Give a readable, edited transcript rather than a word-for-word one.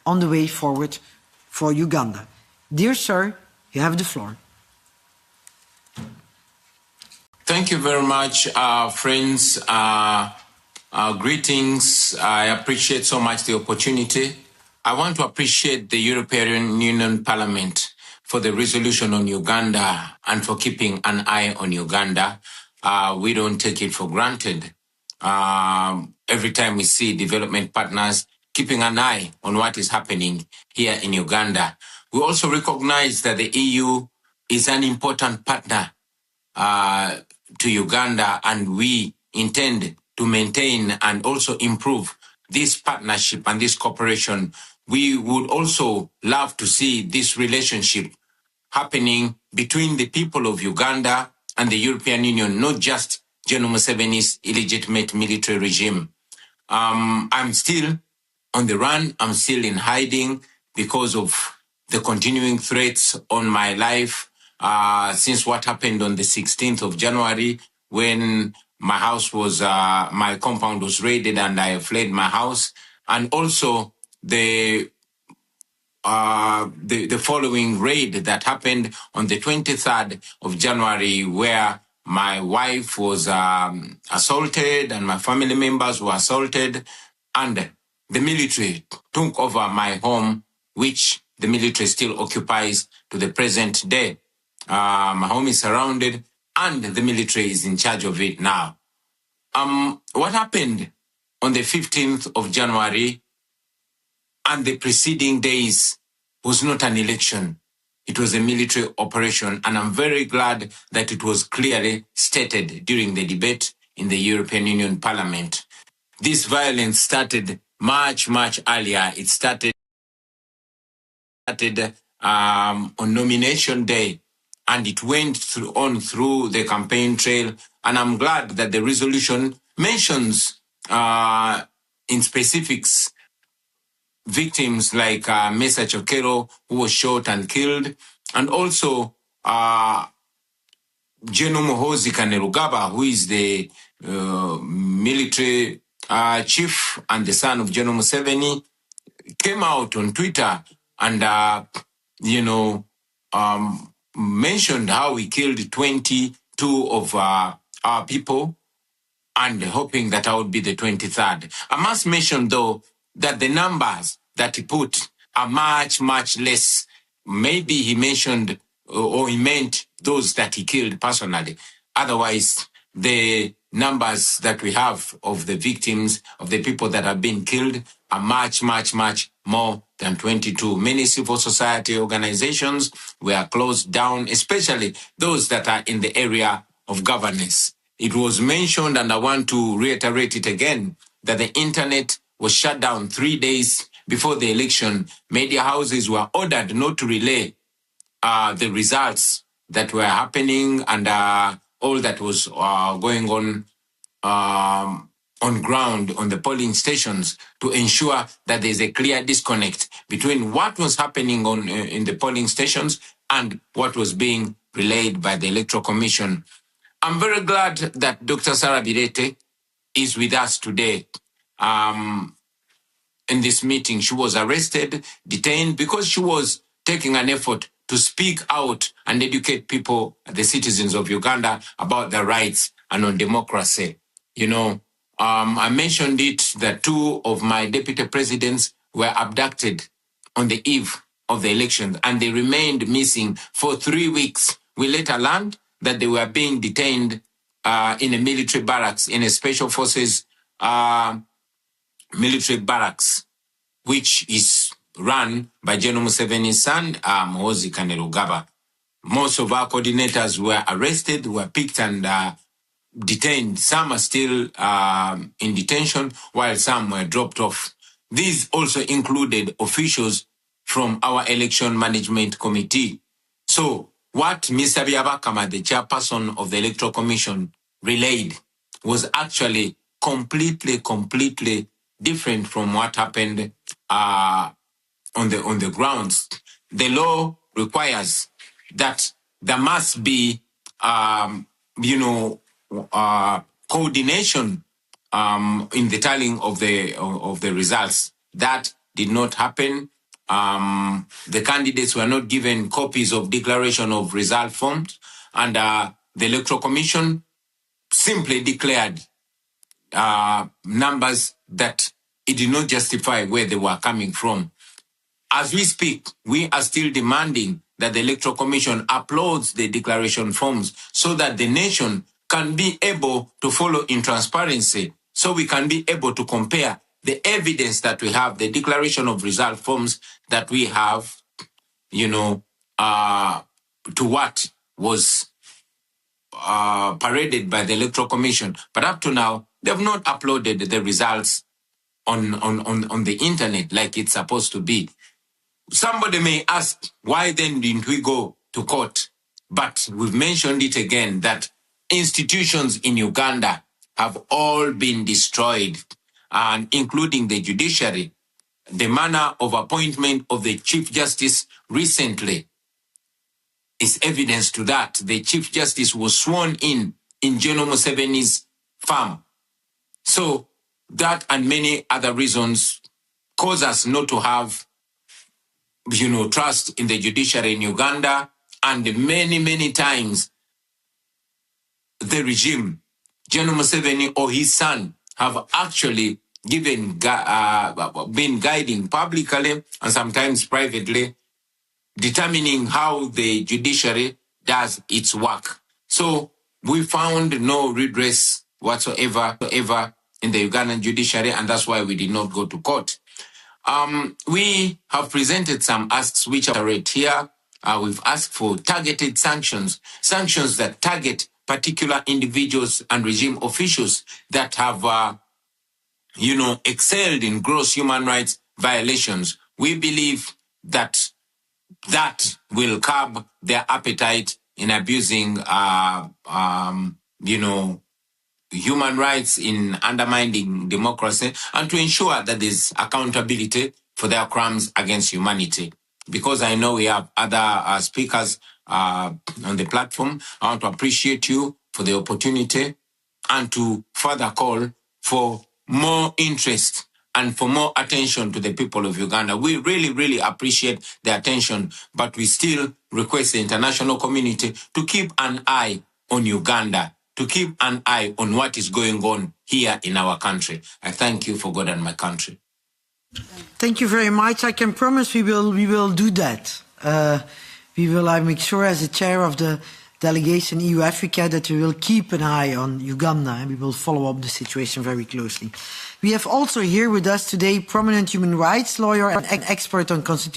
on the way forward for Uganda. Dear sir, you have the floor. Thank you very much, friends. Greetings. I appreciate so much the opportunity. I want to appreciate the European Union Parliament for the resolution on Uganda and for keeping an eye on Uganda. We don't take it for granted. Every time we see development partners keeping an eye on what is happening here in Uganda. We also recognize that the EU is an important partner to Uganda, and we intend to maintain and also improve this partnership and this cooperation. We would also love to see this relationship happening between the people of Uganda and the European Union, not just General Museveni's illegitimate military regime. I'm still on the run. I'm still in hiding because of the continuing threats on my life since what happened on the 16th of January when my house was, my compound was raided and I fled my house. And also the following raid that happened on the 23rd of January where my wife was assaulted and my family members were assaulted, and the military took over my home, which the military still occupies to the present day. My home is surrounded and the military is in charge of it now. What happened on the 15th of January and the preceding days was not an election. It was a military operation, and I'm very glad that it was clearly stated during the debate in the European Union Parliament. This violence started much, much earlier. It started on nomination day, and it went through the campaign trail. And I'm glad that the resolution mentions in specifics victims like Mesa Chokero, who was shot and killed, and also General Muhoozi Kainerugaba, who is the military chief and the son of General Museveni, came out on Twitter and, mentioned how he killed 22 of our people, and hoping that I would be the 23rd. I must mention, though, that the numbers that he put are much, much less. Maybe he mentioned or he meant those that he killed personally. Otherwise, the numbers that we have of the victims, of the people that have been killed, are much, much, much more than 22. Many civil society organizations were closed down, especially those that are in the area of governance. It was mentioned, and I want to reiterate it again, that the internet was shut down 3 days before the election. Media houses were ordered not to relay the results that were happening and all that was going on ground on the polling stations to ensure that there's a clear disconnect between what was happening in the polling stations and what was being relayed by the Electoral Commission. I'm very glad that Dr. Sarah Birete is with us today. In this meeting, she was arrested, detained, because she was taking an effort to speak out and educate people, the citizens of Uganda, about their rights and on democracy. I mentioned it that 2 of my deputy presidents were abducted on the eve of the election, and they remained missing for 3 weeks. We later learned that they were being detained in a military barracks, in a special forces military barracks, which is run by General Museveni's son, Muhoozi Kainerugaba. Most of our coordinators were arrested, were picked and detained. Some are still in detention, while some were dropped off. These also included officials from our election management committee. So what Mr. Byabakama, the chairperson of the Electoral Commission, relayed was actually completely different from what happened on the grounds. The law requires that there must be, coordination in the tallying of the results. That did not happen. The candidates were not given copies of declaration of result forms, and the Electoral Commission simply declared numbers that it did not justify where they were coming from. As we speak, we are still demanding that the Electoral Commission uploads the declaration forms so that the nation can be able to follow in transparency, so we can be able to compare the evidence that we have, the declaration of result forms that we have, to what was paraded by the Electoral Commission. But up to now, they have not uploaded the results on the internet like it's supposed to be. Somebody may ask, why then didn't we go to court? But we've mentioned it again that institutions in Uganda have all been destroyed, and including the judiciary. The manner of appointment of the Chief Justice recently is evidence to that. The Chief Justice was sworn in General Museveni's farm. So that and many other reasons cause us not to have trust in the judiciary in Uganda, and many times the regime, General Museveni or his son, have actually been guiding publicly and sometimes privately, determining how the judiciary does its work. So we found no redress whatsoever in the Ugandan judiciary, and that's why we did not go to court. We have presented some asks which are right here. We've asked for targeted sanctions that target particular individuals and regime officials that have, excelled in gross human rights violations. We believe that will curb their appetite in abusing, human rights, in undermining democracy, and to ensure that there's accountability for their crimes against humanity. Because I know we have other speakers on the platform, I want to appreciate you for the opportunity and to further call for more interest and for more attention to the people of Uganda. We really appreciate the attention, but we still request the international community to keep an eye on Uganda, to keep an eye on what is going on here in our country. I thank you for God and my country. Thank you very much. I can promise we will do that. I make sure as the chair of the delegation EU Africa that we will keep an eye on Uganda, and we will follow up the situation very closely. We have also here with us today prominent human rights lawyer and expert on constitutional